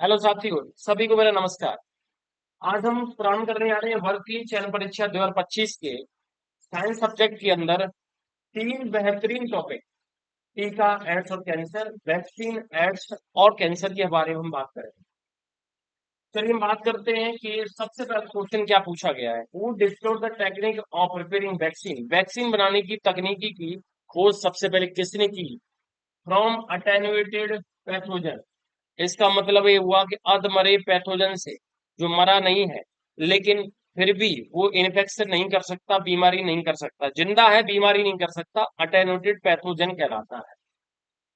Hello साथियों, सभी को मेरा नमस्कार। आज हम प्रारंभ करने जा रहे हैं वर्ग की चयन परीक्षा 2025 के साइंस सब्जेक्ट के अंदर तीन बेहतरीन टॉपिक टीका, एड्स और कैंसर, वैक्सीन, एड्स और कैंसर के बारे में हम बात करेंगे। चलिए हम बात करते हैं कि सबसे पहला क्वेश्चन क्या पूछा गया है। Who discovered the technique of preparing vaccine? Vaccine बनाने की तकनीकी की खोज सबसे पहले किसने की? From attenuated pathogen. इसका मतलब ये हुआ कि अधमरे पैथोजन से, जो मरा नहीं है लेकिन फिर भी वो इन्फेक्शन नहीं कर सकता, बीमारी नहीं कर सकता, जिंदा है बीमारी नहीं कर सकता, अटेनुएटेड पैथोजन कहलाता है।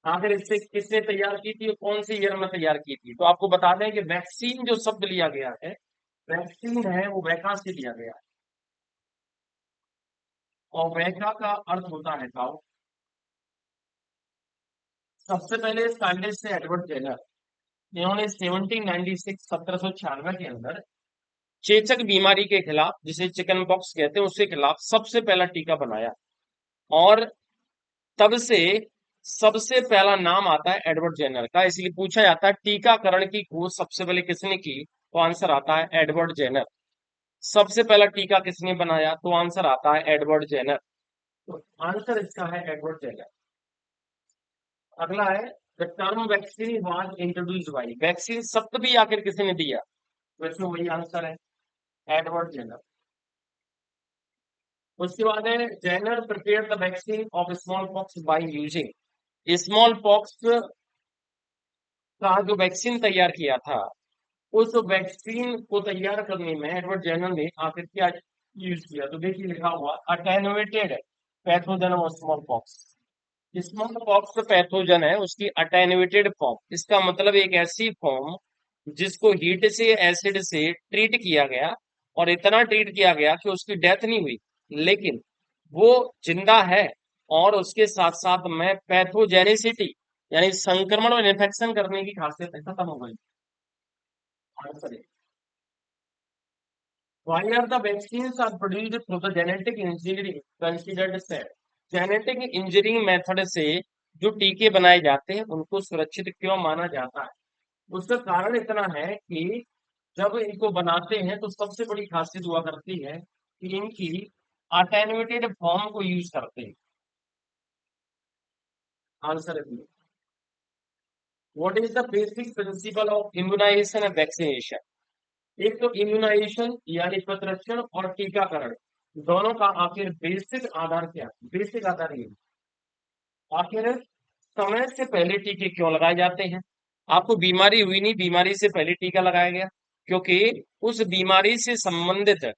आखिर इससे किसने तैयार की थी और कौन सी ईयर में तैयार की थी? तो आपको बता दें कि वैक्सीन जो शब्द लिया गया है, वैक्सीन है वो वैका से लिया गया है। और वैका का अर्थ होता है काउ। सबसे पहले साइंटिस्ट थे एडवर्ड जेनर। इन्होंने 1796 1796 के अंदर चेचक बीमारी के खिलाफ, जिसे चिकन पॉक्स कहते हैं, उसके खिलाफ सबसे पहला टीका बनाया। और तब से सबसे पहला नाम आता है एडवर्ड जेनर का। इसलिए पूछा जाता है टीकाकरण की खोज सबसे पहले किसने की, तो आंसर आता है एडवर्ड जेनर। सबसे पहला टीका किसने बनाया, तो आंसर आता है एडवर्ड जेनर। तो आंसर इसका है एडवर्ड जेनर। अगला है the term vaccine was introduced by. Vaccine शब्द भी आखिर किसने दिया, तो इसमें वही आंसर है, एडवर्ड जेनर। उसके बाद है Jenner prepare the vaccine of smallpox by using. Smallpox का जो वैक्सीन तैयार किया था, उस वैक्सीन को तैयार करने में एडवर्ड जेनर ने आखिर क्या यूज किया? तो देखिए लिखा हुआ attenuated pathogen of small pox. Small pox जो पैथोजन है उसकी अटेनुएटेड फॉर्म, इसका मतलब एक ऐसी फॉर्म जिसको हीट से, एसिड से ट्रीट किया गया, और इतना ट्रीट किया गया कि उसकी डेथ नहीं हुई, लेकिन वो जिंदा है। और उसके साथ साथ में पैथोजेनिसिटी, यानी संक्रमण और इन्फेक्शन करने की खासियत खत्म हो गई। आंसर है why are the vaccines are produced through the genetic engineering considered safe? Genetic engineering method से जो टीके बनाए जाते हैं उनको सुरक्षित क्यों माना जाता है? उसका कारण इतना है कि जब इनको बनाते हैं तो सबसे बड़ी खासियत हुआ करती है कि इनकी अटेनुएटेड फॉर्म को यूज करते हैं। आंसर है B. What is the basic principle of immunisation and vaccination? एक तो इम्यूनाइजेशन यानी प्रतिरक्षण और टीकाकरण, दोनों का आखिर बेसिक आधार क्या है? बेसिक आधार ये आखिर समय से पहले टीके क्यों लगाए जाते हैं? आपको बीमारी हुई नहीं, बीमारी से पहले टीका लगाया गया क्योंकि उस बीमारी से संबंधित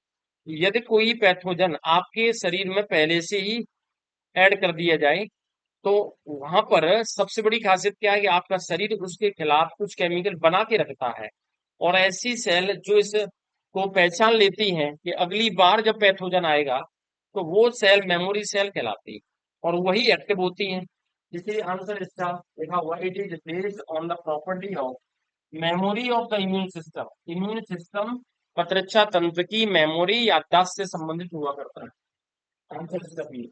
यदि कोई पैथोजन आपके शरीर में पहले से ही ऐड कर दिया जाए, तो वहां पर सबसे बड़ी खासियत क्या है कि आपका शरीर उसके खिलाफ कुछ केमिकल बना के रखता है। और ऐसी सेल जो इस को पहचान लेती हैं कि अगली बार जब पैथोजन आएगा, तो वो सेल मेमोरी सेल कहलाती है और वही एक्टिव होती हैं। इसलिए आंसर इसका लिखा हुआ it is based on the property of memory of the immune system. Immune system प्रतिरक्षा तंत्र की मेमोरी, याददाश्त से संबंधित हुआ करता है। आंसर इसका बी।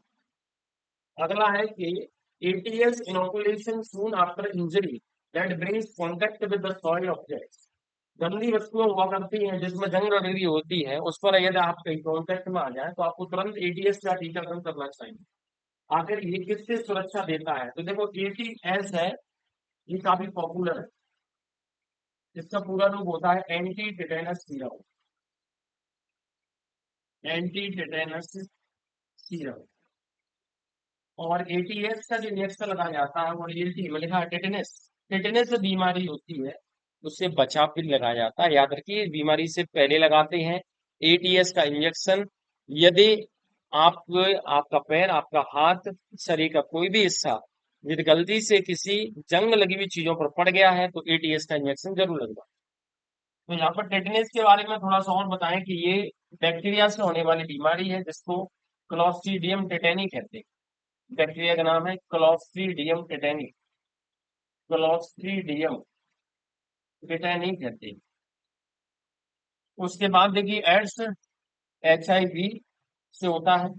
अगला है कि ATS inoculation soon after injury that brings contact with the soil objects. गंदी वस्तुएं हुआ करती हैं जिसमें जंग लगी होती है, उस पर यदि आप कहीं कांटेक्ट में आ जाए तो आपको तुरंत एटीएस का टीकाकरण करना चाहिए। आखिर ये किससे सुरक्षा देता है? तो देखो एटीएस है, ये काफी पॉपुलर है। इसका पूरा रूप होता है anti tetanus serum. Anti tetanus serum. और एटीएस का जो इंजेक्शन लगाया जाता है वो रियलिटी में लिखा है टेटेनस। टेटेनस जो बीमारी होती है उससे बचाव के लिए लगाया जाता है। याद रखिए, इस बीमारी से पहले लगाते हैं एटीएस का इंजेक्शन। यदि आप, आपका पैर, आपका हाथ, शरीर का कोई भी हिस्सा यदि गलती से किसी जंग लगी हुई चीजों पर पड़ गया है तो एटीएस का इंजेक्शन जरूर लगवा। तो यहाँ पर टेटनेस के बारे में थोड़ा सा और बताएं कि ये बैक्टीरिया से होने वाली बीमारी है जिसको क्लॉस्ट्रीडियम टेटेनी कहते हैं। बैक्टीरिया का नाम है क्लॉस्ट्रीडियम टेटेनी। क्लॉस्ट्रीडियम टेटेनी कहते हैं। उसके बाद देखिए एड्स, एचआईवी से होता है।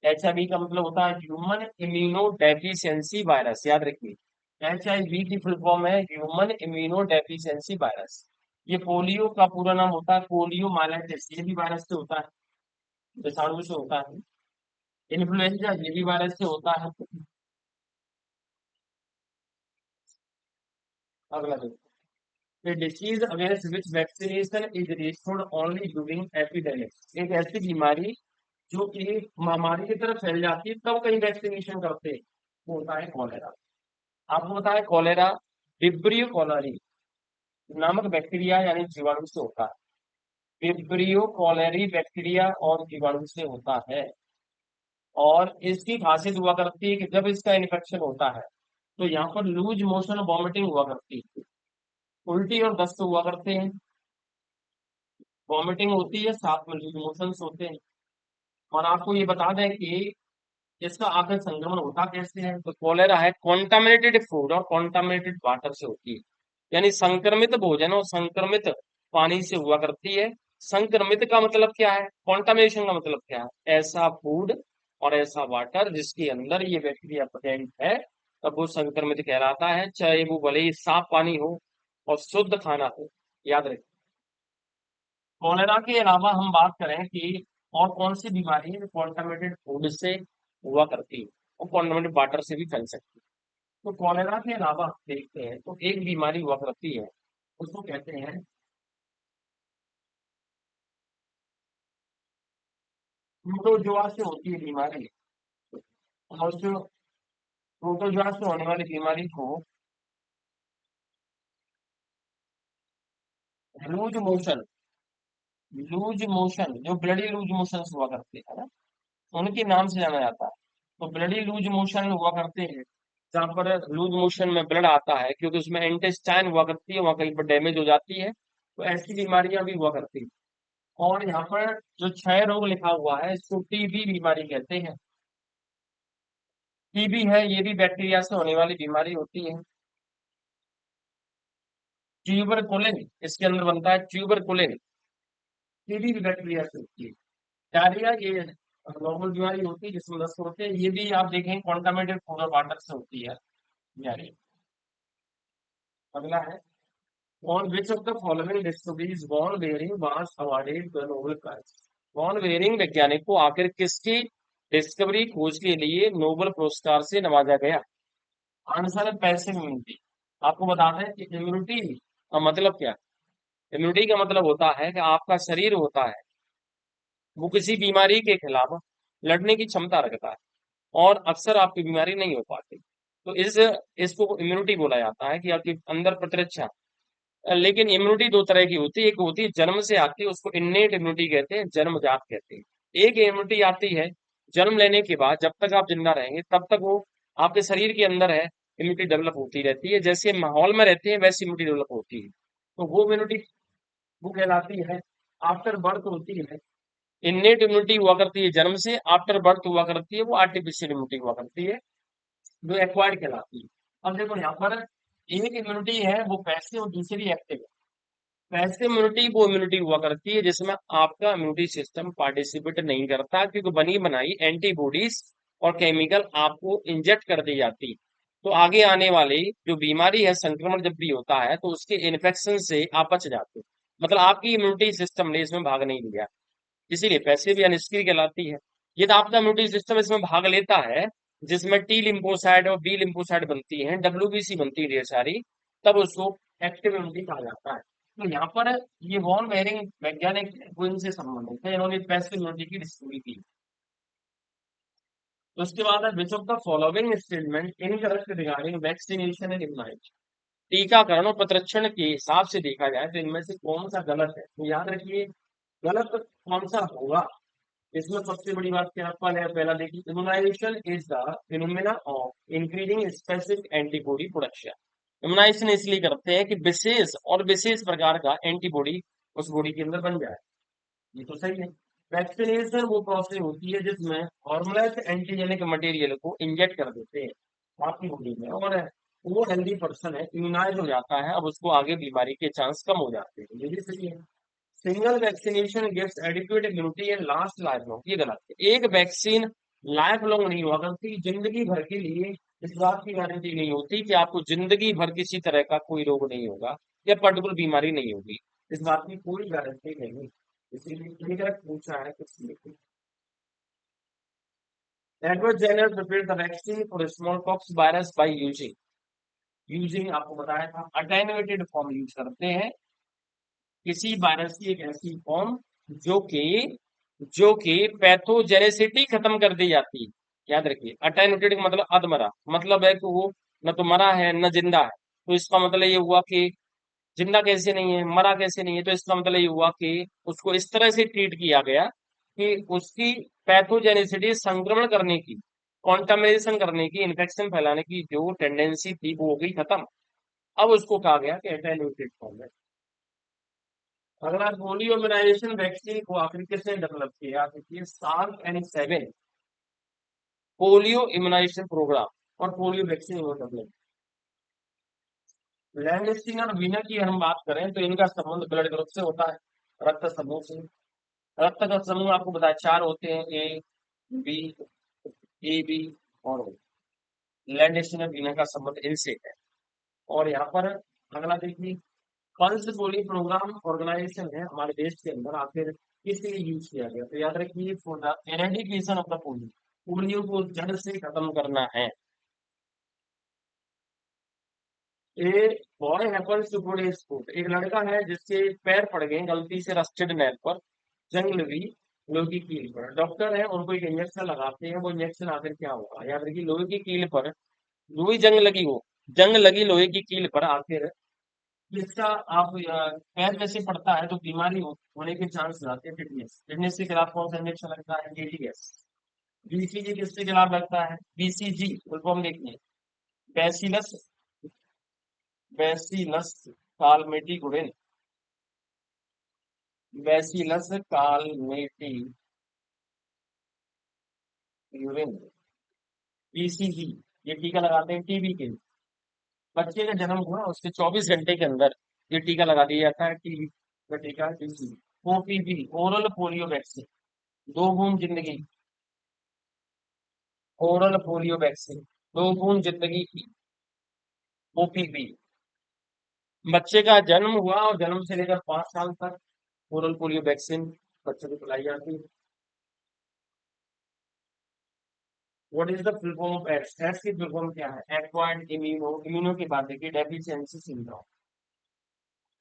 एचआईवी का मतलब होता है ह्यूमन इम्यूनो डेफिशिएंसी वायरस। याद रखिए, HIV की फुल फॉर्म है ह्यूमन इम्यूनो डेफिशिएंसी वायरस। ये पोलियो का पूरा नाम होता है पोलियो माइलेटिस, ये भी वायरस से होता है, विषाणु से होता है। इन्फ्लुएंजा ये भी वायरस से होता है। अगला देखो, a disease against which vaccination is restored only during epidemic। एक ऐसी बीमारी जो कि महामारी की तरफ फैल जाती है तब कहीं वैक्सीनेशन करते हैं, वो होता है कॉलेरा। आपको पता है कॉलेरा विब्रियो कॉलरी नामक बैक्टीरिया यानी जीवाणु से होता है। विब्रियो कॉलरी बैक्टीरिया और जीवाणु से होता है। और इसकी खासियत हुआ करती है कि जब इसका इन्फेक्शन होता है तो यहाँ पर लूज मोशन वॉमिटिंग हुआ करती है, उल्टी और दस्त हुआ करते हैं, वॉमिटिंग होती है, साथ में लूज मोशंस होते हैं। और आपको ये बता दें कि इसका आखिर संक्रमण होता कैसे है, तो कोलेरा है कॉन्टामिनेटेड फूड और कॉन्टामिनेटेड वाटर से होती है। यानी संक्रमित भोजन और संक्रमित पानी से हुआ करती है। संक्रमित का मतलब क्या है, कॉन्टामिनेशन का मतलब क्या है, ऐसा फूड और ऐसा वाटर जिसके अंदर ये बैक्टीरिया प्रेजेंट है, तब वो संक्रमित कहलाता है, चाहे वो भले ही साफ पानी हो और शुद्ध खाना हो। याद रखें। कॉलेरा के अलावा हम बात करें कि और कौन सी बीमारी है जो कॉन्टामिनेटेड फूड से हुआ करती है और कॉन्टामिनेटेड वाटर से भी फैल सकती है। तो कॉलेरा के अलावा देखते हैं तो एक बीमारी हुआ करती है, उसको कहते हैं प्रोटोजोआ से होती है बीमारी। और जो प्रोटोजोआ से होने वाली बीमारी को लूज मोशन, लूज मोशन जो ब्लडी लूज मोशन हुआ करते हैं ना, उनके नाम से जाना जाता है। तो ब्लडी लूज मोशन हुआ करते हैं जहाँ पर लूज मोशन में ब्लड आता है क्योंकि उसमें इंटेस्टाइन हुआ करती है, वहां कहीं पर डैमेज हो जाती है, तो ऐसी बीमारियां भी हुआ करती है। और यहाँ पर जो क्षय रोग लिखा हुआ है इसको टीबी बीमारी कहते हैं। टीबी है ये भी बैक्टीरिया से होने वाली बीमारी होती है। ट्यूबरकुलिन इसके अंदर बनता है ट्यूबरकुलिन, टीबी भी बैक्टीरिया से होती है। डायरिया ये नॉर्मल बीमारी होती है जिसमें दस्त होते हैं, ये भी आप देखें कॉन्टामिनेटेड फूड और वाटर से होती है डायरिया। अगला है, on which of the following discoveries von Behring was awarded the Nobel Prize। Von Behring वैज्ञानिक को आखिर किसकी डिस्कवरी खोज के लिए नोबेल पुरस्कार से नवाजा गया। आंसर है पैसिव इम्यूनिटी। आपको बताते हैं कि इम्यूनिटी का मतलब क्या है। इम्यूनिटी का मतलब होता है कि आपका शरीर होता है वो किसी बीमारी के खिलाफ लड़ने की क्षमता रखता है और अक्सर आपकी बीमारी नहीं हो पाती। तो इसको इम्यूनिटी बोला जाता है कि आपके अंदर प्रतिरक्षा। लेकिन इम्यूनिटी दो तरह की होती है, एक होती है जन्म से आती है उसको इन्नेट इम्यूनिटी कहते हैं, जन्मजात कहते हैं। एक इम्यूनिटी आती है जन्म लेने के बाद, जब तक आप जिंदा रहेंगे तब तक वो आपके शरीर के अंदर है, इम्यूनिटी डेवलप होती रहती है, जैसे माहौल में रहते हैं वैसी इम्यूनिटी डेवलप होती है। तो वो इम्यूनिटी वो कहलाती है आफ्टर बर्थ होती है। इन्नेट इम्यूनिटी हुआ करती है जन्म से, आफ्टर बर्थ हुआ करती है वो आर्टिफिशियल इम्यूनिटी हुआ करती है जो एक्वायर्ड कहलाती है। अब देखो यहाँ पर एक इम्यूनिटी है वो पैसिव और दूसरी एक्टिव है। पैसिव इम्यूनिटी वो इम्यूनिटी हुआ करती है जिसमें आपका इम्यूनिटी सिस्टम पार्टिसिपेट नहीं करता क्योंकि बनी बनाई एंटीबॉडीज और केमिकल आपको इंजेक्ट कर दी जाती है। तो आगे आने वाली जो बीमारी है, संक्रमण जब भी होता है तो उसके इन्फेक्शन से आप बच जाते हो, मतलब आपकी इम्यूनिटी सिस्टम ने इसमें भाग नहीं लिया, इसीलिए पैसिव या निष्क्रिय कहलाती है। यदि आपका इम्यूनिटी सिस्टम इसमें भाग लेता है जिसमें टी लिम्फोसाइट और बी लिम्फोसाइट बनती है, डब्ल्यूबीसी बनती है ढेर सारी, तब उसको एक्टिव इम्यूनिटी कहा जाता है। तो यहाँ पर ये वॉन बेयरिंग वैज्ञानिक है, वो इनसे संबंधित है, इन्होंने पैसिव इम्यूनिटी की डिस्कवरी की। तो उसके बाद है which of the following statement incorrect regarding vaccination and immunisation. टीकाकरण और प्रतिरक्षण के हिसाब से देखा जाए तो इनमें से कौन सा गलत है, तो याद रखिए गलत कौन सा होगा। इसमें सबसे बड़ी बात क्या आपका है, पहला देखिए immunisation is the phenomena of increasing specific antibody production. Immunisation इसलिए करते हैं कि विशेष और विशेष प्रकार का एंटीबॉडी उस बॉडी के अंदर बन जाए, ये तो सही है। वैक्सीनेशन वो प्रोसेस होती है जिसमें हॉर्मोनल एंटीजेनिक मटेरियल को इंजेक्ट कर देते हैं आपकी बॉडी में और वो हेल्दी पर्सन है इम्यूनाइज हो जाता है, अब उसको आगे बीमारी के चांस कम हो जाते हैं, ये भी सही है। Single vaccination gives adequate immunity and last life long, ये गलत है। एक वैक्सीन लाइफ लॉन्ग नहीं हुआ करती, जिंदगी भर के लिए इस बात की गारंटी नहीं होती कि आपको जिंदगी भर किसी तरह का कोई रोग नहीं होगा या पर्टिकुलर बीमारी नहीं होगी। इस बात की कोई गारंटी नहीं। इसीलिए इनकरेक्ट पूछा है कुछ लिखिए। Edward Jenner prepared the vaccine for smallpox virus by using आपको बताया था अटेन्युएटेड फॉर्म यूज करते हैं किसी वायरस की एक ऐसी फॉर्म जो कि पैथोजेनेसिटी खत्म कर दी जाती है। याद रखिए अटेन्युएटेड का मतलब अधमरा, मतलब है कि वो न तो मरा है न जिंदा है। तो इसका मतलब ये हुआ कि जिंदा कैसे नहीं है, मरा कैसे नहीं है, तो इसका मतलब ये हुआ कि उसको इस तरह से ट्रीट किया गया कि उसकी पैथोजेनेसिटी संक्रमण करने की, कॉन्टामिनेशन करने की, इन्फेक्शन फैलाने की जो टेंडेंसी थी वो हो गई खत्म। अब उसको कहा गया कि एटेन्यूएटेड फॉर्म है। अगला पोलियो इम्यूनाइजेशन वैक्सीन को आखिर किसने डेवलप किया? देखिए Salk and 7 polio immunisation programme और पोलियो वैक्सीन वो डेवलप। लैंडस्टीन और वीनर की हम बात करें तो इनका संबंध ब्लड ग्रुप से होता है, रक्त समूह से। रक्त का समूह आपको बताया चार होते हैं, ए बी, ए बी और O। लैंडस्टीन और वीनर का संबंध इनसे है। और यहाँ पर अगला देखिए पल्स पोलियो प्रोग्राम ऑर्गेनाइजेशन है हमारे देश के अंदर, आखिर किस लिए यूज किया गया? तो याद रखिए for the eradication of the polio, polio को जड़ से खत्म करना है। A boy happens to put his foot, एक लड़का है जिसके पैर पड़ गए गलती से रस्टेड नेल पर, जंग लगी लोहे की कील पर। डॉक्टर है उनको एक इंजेक्शन लगाते हैं, वो इंजेक्शन आखिर क्या होगा? याद रखिए लोहे की कील पर, लोही जंग लगी हो, जंग लगी लोहे की कील पर, आखिर इसका आप पैर में से पड़ता है तो बीमारी होने के चांस रहते हैं। टिटनेस, टिटनेस के खिलाफ कौन सा इंजेक्शन लगता है? टीटीएस। बीसीजी किसके खिलाफ लगता है? बीसीजी फुल फॉर्म देखिए, बैसिलस, बैसिलस कालमेटिकुरिन, बैसिलस कालमेटिकुरिन, बीसीजी। ये टीका लगाते हैं टीबी के लिए। बच्चे का जन्म हुआ उसके 24 घंटे के अंदर ये टीका लगा दिया जाता है, टीबी का टीका BCG. OPV oral polio vaccine, दो बूंद जिंदगी, ओरल पोलियो वैक्सीन, दो बूंद जिंदगी की, ओपीवी। बच्चे का जन्म हुआ और जन्म से लेकर 5 साल तक ओरल पोलियो वैक्सीन बच्चे को पिलाई जाती है। What is the full form of AIDS? AIDS की फुल फॉर्म क्या है? एक्वायर्ड इम्यूनो, इम्यूनो की बात देखिए, डेफिशिएंसी सिंड्रोम।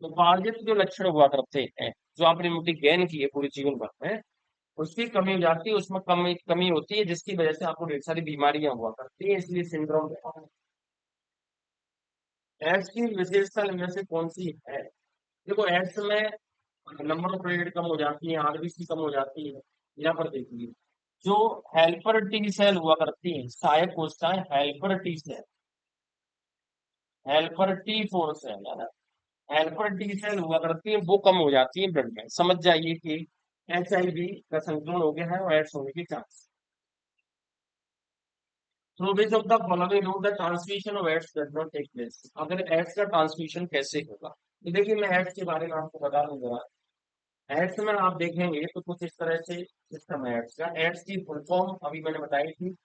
तो बार्जित जो लक्षण हुआ करते हैं, जो आपने इम्यूनिटी गेन की है पूरे जीवन भर में, उसकी कमी हो जाती है, उसमें कमी कमी होती है, जिसकी वजह से आपको ढेर सारी बीमारियां हुआ करती है, इसलिए सिंड्रोम। एड्स की विशेषता इनमें से कौन सी है? देखो एड्स में नंबर ऑफ पीरियड कम हो जाती है, आरबीसी कम हो जाती है। यहाँ पर देखिए जो हेल्पर टी सेल हुआ करती है, सहायक कोशिकाएं, helper T cell, helper T four cell है ना, हेल्पर टी सेल हुआ करती है, वो कम हो जाती है ब्लड में। समझ जाइए कि एचआईवी का संक्रमण हो गया है और एड्स होने के chance. Through which of the following route the transmission of AIDS does not take place? अगर एड्स का ट्रांसमिशन कैसे होगा? तो देखिए मैं एड्स के बारे में आपको बता दूंगा। एड्स में आप देखेंगे तो कुछ इस तरह से सिस्टम है एड्स का। एड्स की फुल फॉर्म अभी मैंने बताई थी,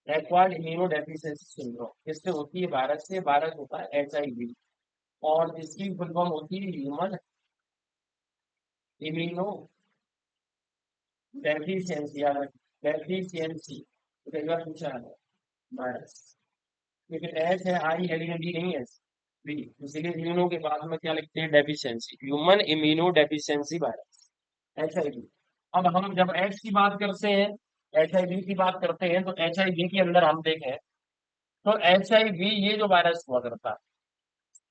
एक्वायर्ड इम्यूनो डेफिशिएंसी सिंड्रोम। किससे होती है? वायरस से। वायरस होता है एचआईवी और इसकी फुल फॉर्म होती है ह्यूमन इम्यूनो डेफिशिएंसी या डेफिशिएंसी। तो कई बार पूछा है वायरस, लेकिन एच है, आई है, डी नहीं है, बी। इसीलिए इम्यूनो के बाद में क्या लिखते हैं? Deficiency, human immuno deficiency virus, HIV. अब हम जब एड्स की बात करते हैं, एचआईवी की बात करते हैं, तो एचआईवी के अंदर हम देखें तो एचआईवी ये जो वायरस हुआ करता है,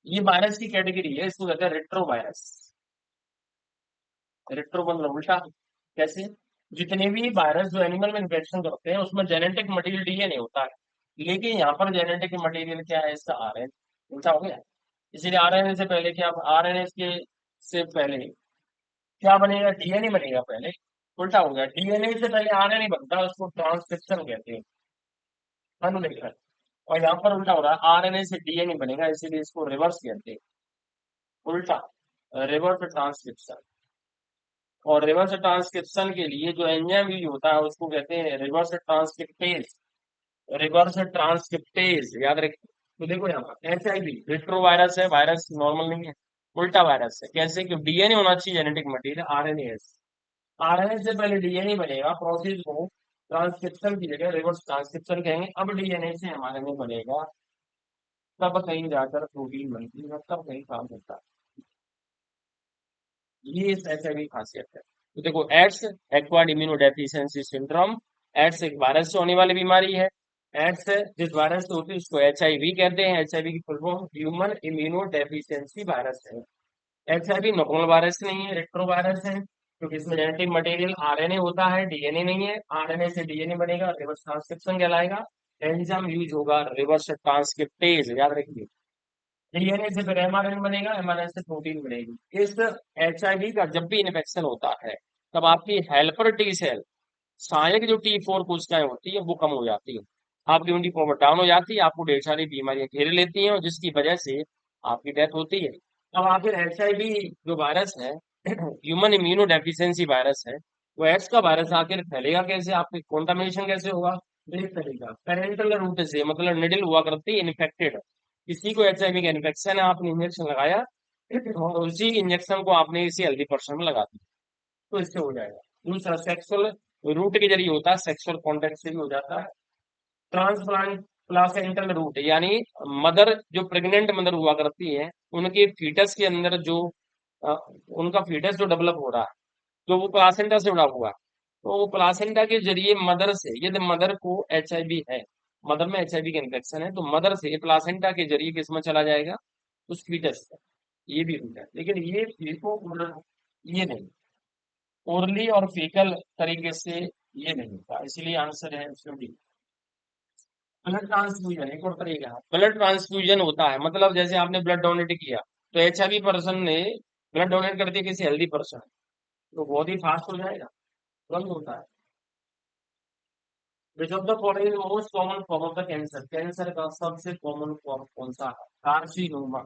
ये वायरस की कैटेगरी है, इसको कहते हैं रेट्रो वायरस। रेट्रो मतलब उल्टा। कैसे? जितने भी वायरस जो एनिमल में इन्फेक्शन करते हैं उसमें जेनेटिक मटेरियल डीएनए होता है, लेकिन यहाँ पर जेनेटिक मटेरियल क्या है? इसका आरएनए। उल्टा हो गया। इसीलिए आरएनए से पहले क्या, आरएनए के से पहले क्या बनेगा? डीएनए बनेगा पहले। उल्टा हो गया, डीएनए से पहले आरएनए बनता है, उसको ट्रांसक्रिप्शन कहते हैं, अनुलेखन। और यहाँ पर उल्टा हो रहा है, आरएनए से डीएनए बनेगा, इसीलिए इसको रिवर्स कहते हैं, उल्टा, रिवर्स ट्रांसक्रिप्शन। और रिवर्स ट्रांसक्रिप्शन के लिए जो एंजाइम यूज होता है उसको कहते हैं रिवर्स ट्रांसक्रिप्टेज। रिवर्स ट्रांसक्रिप्टेज याद रखिए। तो देखो यहाँ पर HIV रेट्रोवायरस है, वायरस नॉर्मल नहीं है, उल्टा वायरस है। कैसे? कि DNA होना चाहिए जेनेटिक मटेरियल, RNA। RNA से पहले DNA बनेगा, प्रोसेस को ट्रांसक्रिप्शन की जगह रिवर्स ट्रांसक्रिप्शन कहेंगे। अब DNA से mRNA बनेगा, तब कहीं जाकर प्रोटीन बनती है, तब कहीं काम होता है। ये इस HIV की खासियत है। तो देखो AIDS, acquired immunodeficiency syndrome, AIDS एक वायरस से होने वाली बीमारी है। एड्स है जिस वायरस से होती है उसको HIV कहते हैं। HIV की full form human immunodeficiency virus है। HIV नॉर्मल वायरस नहीं है, रेट्रो वायरस है, क्योंकि इसमें जेनेटिक मटेरियल RNA होता है, DNA नहीं है। RNA से DNA बनेगा, रिवर्स ट्रांसक्रिप्शन कहलाएगा। एंजाइम यूज होगा रिवर्स ट्रांसक्रिप्टेज, याद रखिए। DNA से फिर mRNA बनेगा, mRNA से प्रोटीन बनेगी। इस HIV का जब भी इन्फेक्शन होता है, तब आपकी हेल्पर टी सेल, सहायक जो T4 कोशिकाएं होती है वो कम हो जाती है, आपकी इम्यूनिटी पावर डाउन हो जाती है, आपको ढेर सारी बीमारियां घेर लेती हैं और जिसकी वजह से आपकी डेथ होती है। अब आखिर HIV जो वायरस है ह्यूमन इम्यूनो डेफिशिएंसी वायरस है, वो एड्स का वायरस आखिर फैलेगा कैसे, आपकी कॉन्टामिनेशन कैसे होगा? एक तरीका पेरेंटल रूट से, मतलब निडल हुआ करती है इन्फेक्टेड, किसी को HIV का इन्फेक्शन है, आपने इंजेक्शन लगाया और उसी इंजेक्शन को आपने इसी हेल्दी पर्सन में लगा दिया, तो इससे हो जाएगा। दूसरा सेक्सुअल रूट के जरिए होता है, सेक्सुअल कॉन्टेक्ट से भी हो जाता है। ट्रांसप्लांट प्लासेंटल रूट, यानी मदर जो प्रेग्नेंट मदर हुआ करती है, उनके फीटस के अंदर जो अ, उनका फीटस जो डेवलप हो रहा है, तो वो प्लासेंटा से जुड़ा हुआ है, तो वो प्लासेंटा के जरिए मदर से, यदि मदर को HIV है, मदर में HIV का इन्फेक्शन है, तो मदर से प्लासेंटा के जरिए किसमें चला जाएगा? उस फीटस से। ये भी रूट है, लेकिन ये तो ये नहीं, ओरली और फीकल तरीके से ये नहीं होता, इसलिए आंसर है ऑप्शन डी। ब्लड ट्रांसफ्यूजन एक और तरीका है, ब्लड ट्रांसफ्यूजन होता है, मतलब जैसे आपने ब्लड डोनेट किया, तो HIV पर्सन ने ब्लड डोनेट कर दिया किसी हेल्दी पर्सन, तो बहुत ही फास्ट हो जाएगा, तुरंत होता है। Which of the following most common form of the cancer, cancer का सबसे कॉमन फॉर्म कौन सा है? कार्सिनोमा।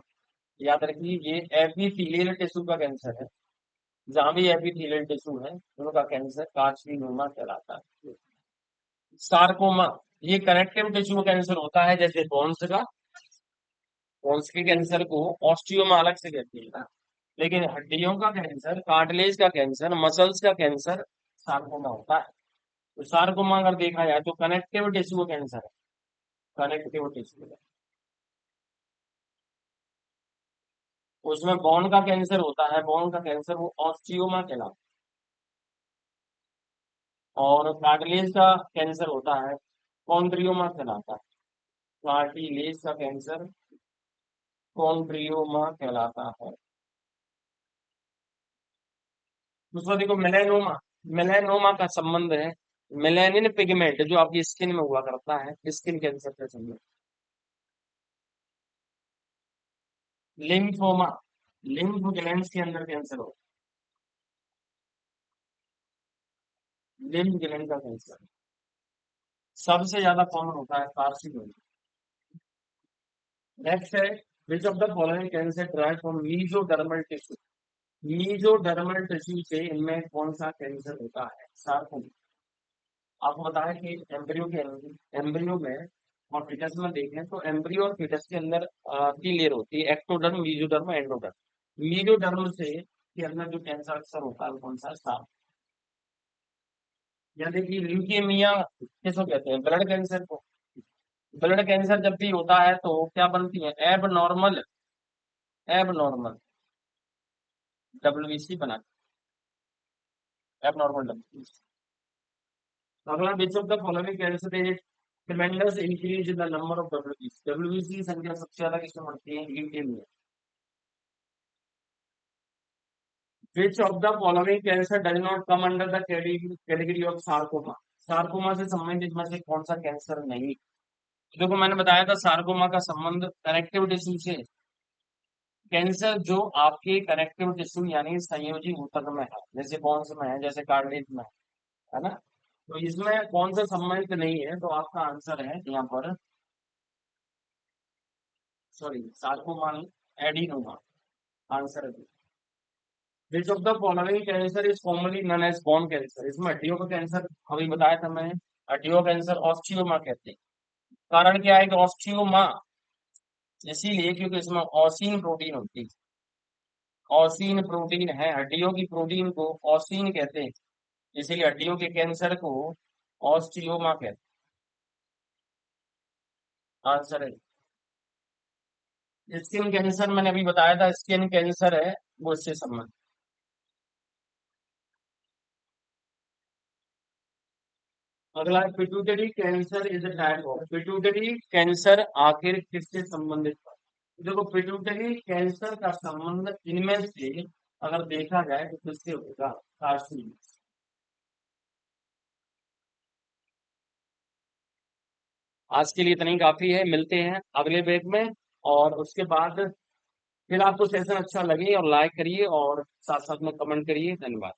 याद रखिए ये एपिथेलियल टिश्यू का कैंसर है, जहां भी एपिथेलियल टिश्यू है उनका कैंसर कार्सिनोमा कहलाता है। सार्कोमा, ये कनेक्टिव टिश्यू कैंसर होता है, जैसे बोन्स का, बोन्स के कैंसर को ऑस्टियोमा अलग से कहते हैं ना, लेकिन हड्डियों का कैंसर, कार्टिलेज का कैंसर, मसल्स का कैंसर सार्कोमा होता है। तो सार्कोमा अगर देखा जाए तो कनेक्टिव टिश्यू कैंसर है, कनेक्टिव टिश्यू। उसमें बोन का कैंसर होता है, बोन का कैंसर वो ऑस्टियोमा कहलाता है, और कार्टिलेज का कैंसर होता है कॉन्ड्रियोमा कहलाता है। कार्टिलेज का कैंसर कॉन्ड्रियोमा कहलाता है। दूसरा देखो मेलेनोमा, मेलेनोमा का संबंध है मेलेनिन पिगमेंट जो आपकी स्किन में हुआ करता है, स्किन कैंसर से संबंध। लिम्फोमा, लिम्फ ग्लैंड्स के अंदर कैंसर हो, लिम्फ ग्लैंड का कैंसर सबसे ज्यादा कॉमन होता है कार्सिनोमा। नेक्स्ट है which of the following cancer drive from mesodermal tissue, mesodermal tissue से इनमें कौन सा कैंसर होता है? सार्कोमा। आपको बताया कि एम्ब्रियो में और फिटस में देखें तो एम्ब्रियो और फिटस के अंदर की लेयर होती है, एक्टोडर्म, मीजोडर्म, एंडोडर्म। मीजोडर्म से के अंदर जो कैंसर अक्सर होता है वो कौन सा? साफ। या देखिए ल्यूकेमिया किसको कहते हैं? ब्लड कैंसर को। ब्लड कैंसर जब भी होता है तो क्या बनती है? एब नॉर्मल, एब नॉर्मल WBC बना, एब नॉर्मल WBC। अगला विच of the following cancer is ट्रेमेंडस increase in the number of WBC, WBC की संख्या सबसे ज्यादा किसमें बढ़ती है? Leukaemia. Which of the following cancer does not come under the category of sarcoma? Sarcoma से संबंधित इसमें से कौन सा कैंसर नहीं? देखो मैंने बताया था सार्कोमा का संबंध कनेक्टिव टिश्यू से। कैंसर जो आपके कनेक्टिव टिश्यू यानी संयोजी ऊतक में है, जैसे बोन्स में है, जैसे कार्टिलेज में है ना, तो इसमें कौन सा संबंधित नहीं है? तो आपका आंसर है यहाँ पर, सॉरी सार्कोमा नहीं, एडिनोमा आंसर है। Which of the following cancer is commonly known as bone cancer, इसमें हड्डियों का कैंसर अभी बताया था मैंने, हड्डियों का कैंसर ऑस्टियोमा कहते हैं। कारण क्या है कि ऑस्टियोमा, इसीलिए क्योंकि इसमें ऑसिन प्रोटीन होती है। ऑसिन प्रोटीन है, हड्डियों की प्रोटीन को ऑसिन कहते हैं, इसीलिए हड्डियों के कैंसर को ऑस्टियोमा कहते हैं। आंसर है स्किन कैंसर, मैंने अभी बताया था स्किन कैंसर है वो इससे संबंधित। अगला है pituitary cancer is a type of, pituitary cancer आखिर किससे संबंधित है? देखो पिट्यूटरी कैंसर का संबंध इनमें से अगर देखा जाए तो किससे होगा? कार्सिनोमा। आज के लिए इतना ही काफी है, मिलते हैं अगले वेब में। और उसके बाद फिर आपको सेशन अच्छा लगे और लाइक करिए और साथ साथ में कमेंट करिए। धन्यवाद।